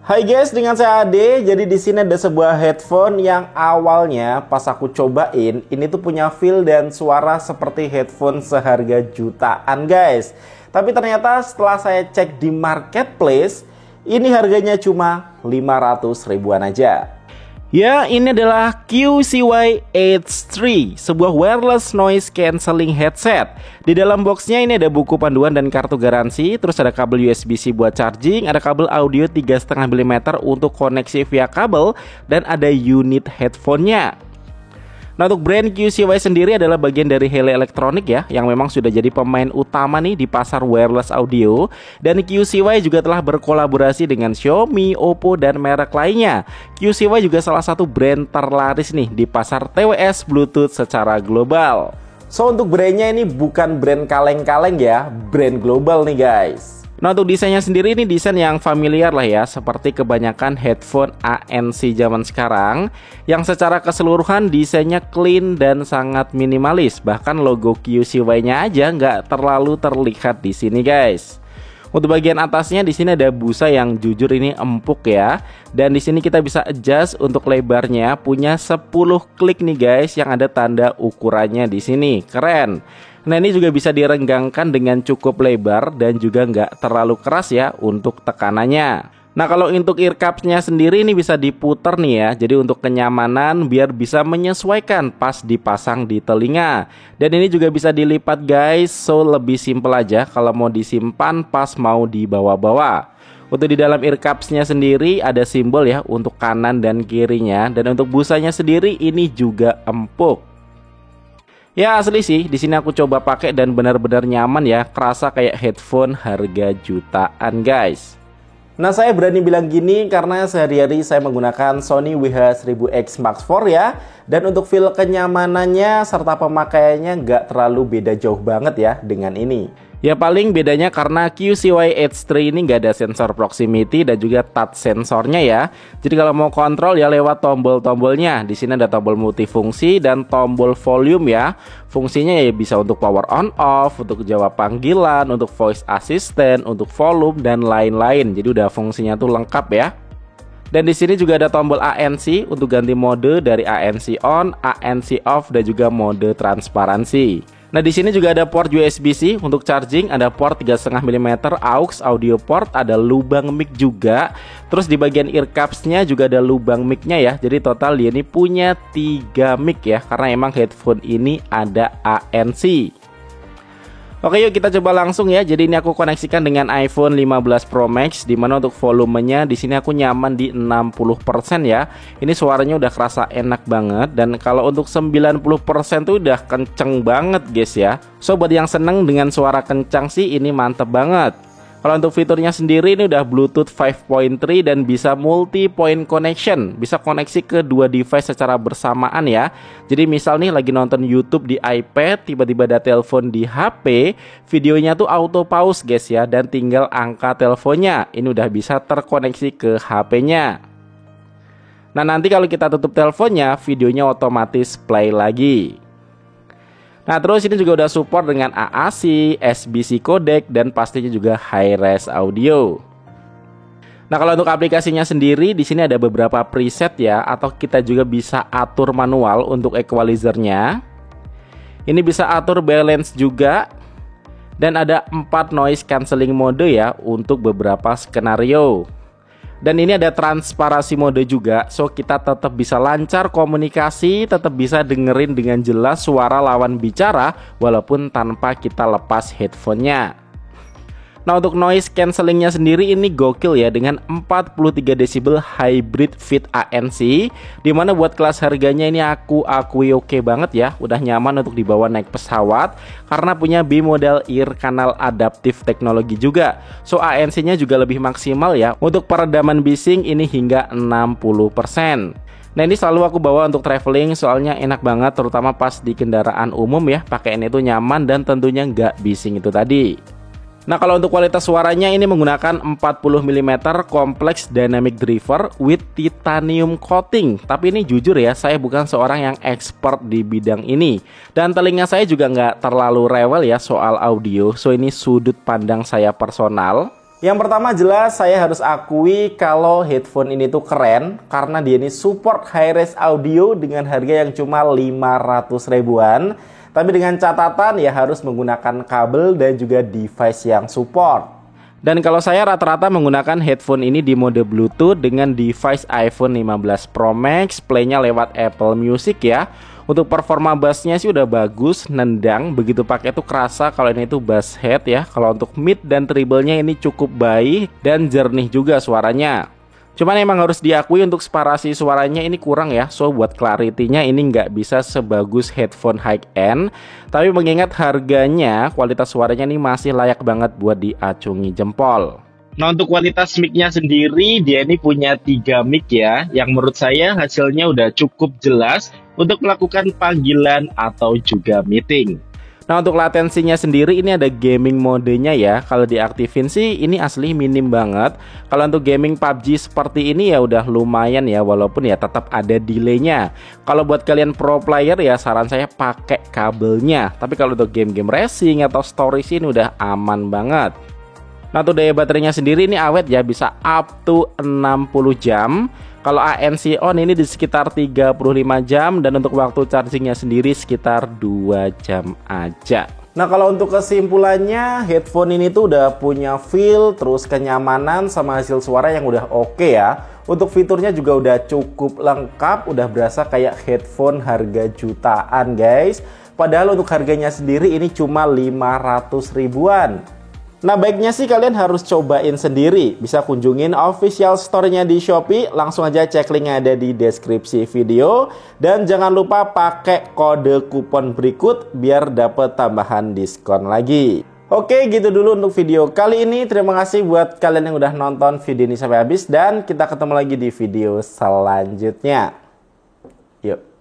Hai guys, dengan saya Ade. Jadi di sini ada sebuah headphone yang awalnya pas aku cobain, ini tuh punya feel dan suara seperti headphone seharga jutaan guys. Tapi ternyata setelah saya cek di marketplace, ini harganya cuma 500 ribuan aja. Ya, ini adalah QCY Edge 3, sebuah wireless noise cancelling headset. Di dalam boxnya ini ada buku panduan dan kartu garansi, terus ada kabel USB-C buat charging, ada kabel audio 3,5 mm untuk koneksi via kabel, dan ada unit headphone-nya. Nah, untuk brand QCY sendiri adalah bagian dari Hele Elektronik ya, yang memang sudah jadi pemain utama nih di pasar wireless audio. Dan QCY juga telah berkolaborasi dengan Xiaomi, Oppo, dan merek lainnya. QCY juga salah satu brand terlaris nih di pasar TWS Bluetooth secara global. So, untuk brandnya ini bukan brand kaleng-kaleng ya, brand global nih guys. Nah, untuk desainnya sendiri ini desain yang familiar lah ya, seperti kebanyakan headphone ANC zaman sekarang, yang secara keseluruhan desainnya clean dan sangat minimalis. Bahkan logo QCY-nya aja nggak terlalu terlihat di sini guys. Untuk bagian atasnya di sini ada busa yang jujur ini empuk ya. Dan di sini kita bisa adjust untuk lebarnya, punya 10 klik nih guys, yang ada tanda ukurannya di sini. Keren. Nah, ini juga bisa direnggangkan dengan cukup lebar dan juga nggak terlalu keras ya untuk tekanannya. Nah, kalau untuk ear cups-nya sendiri ini bisa diputer nih ya. Jadi untuk kenyamanan biar bisa menyesuaikan pas dipasang di telinga. Dan ini juga bisa dilipat guys, so lebih simple aja kalau mau disimpan pas mau dibawa-bawa. Untuk di dalam ear cups-nya sendiri ada simbol ya untuk kanan dan kirinya. Dan untuk busanya sendiri ini juga empuk. Ya asli sih, di sini aku coba pakai dan benar-benar nyaman ya, kerasa kayak headphone harga jutaan guys. Nah, saya berani bilang gini karena sehari-hari saya menggunakan Sony WH-1000X Mark IV ya. Dan untuk feel kenyamanannya serta pemakaiannya nggak terlalu beda jauh banget ya dengan ini. Ya paling bedanya karena QCY Edge 3 ini nggak ada sensor proximity dan juga touch sensornya ya. Jadi kalau mau kontrol ya lewat tombol-tombolnya. Di sini ada tombol multifungsi dan tombol volume ya. Fungsinya ya bisa untuk power on off, untuk jawab panggilan, untuk voice assistant, untuk volume dan lain-lain. Jadi udah fungsinya tuh lengkap ya. Dan di sini juga ada tombol ANC untuk ganti mode dari ANC on, ANC off dan juga mode transparansi. Nah, di sini juga ada port USB-C untuk charging, ada port 3,5 mm aux audio port, ada lubang mic juga. Terus di bagian ear cups-nya juga ada lubang mic-nya ya. Jadi total dia ini punya 3 mic ya, karena emang headphone ini ada ANC. Oke, yuk kita coba langsung ya. Jadi ini aku koneksikan dengan iPhone 15 Pro Max, dimana untuk volumenya di sini aku nyaman di 60% ya. Ini suaranya udah kerasa enak banget, dan kalau untuk 90% tuh udah kenceng banget guys ya. So buat yang seneng dengan suara kencang sih ini mantep banget. Kalau untuk fiturnya sendiri ini udah Bluetooth 5.3 dan bisa multi point connection, bisa koneksi ke dua device secara bersamaan ya. Jadi misal nih lagi nonton YouTube di iPad, tiba-tiba ada telepon di HP, videonya tuh auto pause guys ya, dan tinggal angkat teleponnya. Ini udah bisa terkoneksi ke HP-nya. Nah, nanti kalau kita tutup teleponnya, videonya otomatis play lagi. Nah, terus ini juga udah support dengan AAC, SBC codec, dan pastinya juga high-res audio. Nah, kalau untuk aplikasinya sendiri di sini ada beberapa preset ya, atau kita juga bisa atur manual untuk equalizernya. Ini bisa atur balance juga, dan ada 4 noise cancelling mode ya untuk beberapa skenario. Dan ini ada transparansi mode juga, so kita tetap bisa lancar komunikasi, tetap bisa dengerin dengan jelas suara lawan bicara walaupun tanpa kita lepas headphone-nya. Nah, untuk noise cancellingnya sendiri ini gokil ya, dengan 43 decibel hybrid fit ANC, dimana buat kelas harganya ini aku akui oke banget ya, udah nyaman untuk dibawa naik pesawat karena punya bimodal ear kanal adaptif teknologi juga. So ANC-nya juga lebih maksimal ya, untuk peredaman bising ini hingga 60%. Nah, ini selalu aku bawa untuk traveling soalnya enak banget, terutama pas di kendaraan umum ya, pakaian itu nyaman dan tentunya nggak bising itu tadi. Nah, kalau untuk kualitas suaranya ini menggunakan 40 mm complex dynamic driver with titanium coating. Tapi ini jujur ya, saya bukan seorang yang expert di bidang ini. Dan telinga saya juga nggak terlalu rewel ya soal audio. So ini sudut pandang saya personal. Yang pertama jelas saya harus akui kalau headphone ini tuh keren karena dia ini support high-res audio dengan harga yang cuma 500 ribuan. Tapi dengan catatan ya harus menggunakan kabel dan juga device yang support. Dan kalau saya rata-rata menggunakan headphone ini di mode Bluetooth dengan device iPhone 15 Pro Max, playnya lewat Apple Music ya. Untuk performa bassnya sih udah bagus, nendang, begitu pakai tuh kerasa kalau ini tuh bass head ya. Kalau untuk mid dan treble-nya ini cukup baik dan jernih juga suaranya. Cuman emang harus diakui untuk separasi suaranya ini kurang ya. So buat clarity-nya ini nggak bisa sebagus headphone high-end. Tapi mengingat harganya, kualitas suaranya ini masih layak banget buat diacungi jempol. Nah untuk kualitas mic-nya sendiri, dia ini punya 3 mic ya. Yang menurut saya hasilnya udah cukup jelas untuk melakukan panggilan atau juga meeting. Nah untuk latensinya sendiri ini ada gaming modenya ya. Kalau diaktifin sih ini asli minim banget. Kalau untuk gaming PUBG seperti ini ya udah lumayan ya, walaupun ya tetap ada delaynya. Kalau buat kalian pro player ya saran saya pakai kabelnya. Tapi kalau untuk game-game racing atau story sih ini udah aman banget. Nah untuk daya baterainya sendiri ini awet ya, bisa up to 60 jam. Kalau ANC on ini di sekitar 35 jam. Dan untuk waktu chargingnya sendiri sekitar 2 jam aja. Nah kalau untuk kesimpulannya, headphone ini tuh udah punya feel, terus kenyamanan sama hasil suara yang udah oke ya. Untuk fiturnya juga udah cukup lengkap, udah berasa kayak headphone harga jutaan guys. Padahal untuk harganya sendiri ini cuma 500 ribuan. Nah baiknya sih kalian harus cobain sendiri. Bisa kunjungin official store-nya di Shopee. Langsung aja cek link yang ada di deskripsi video. Dan jangan lupa pakai kode kupon berikut biar dapat tambahan diskon lagi. Oke gitu dulu untuk video kali ini. Terima kasih buat kalian yang udah nonton video ini sampai habis. Dan kita ketemu lagi di video selanjutnya. Yuk.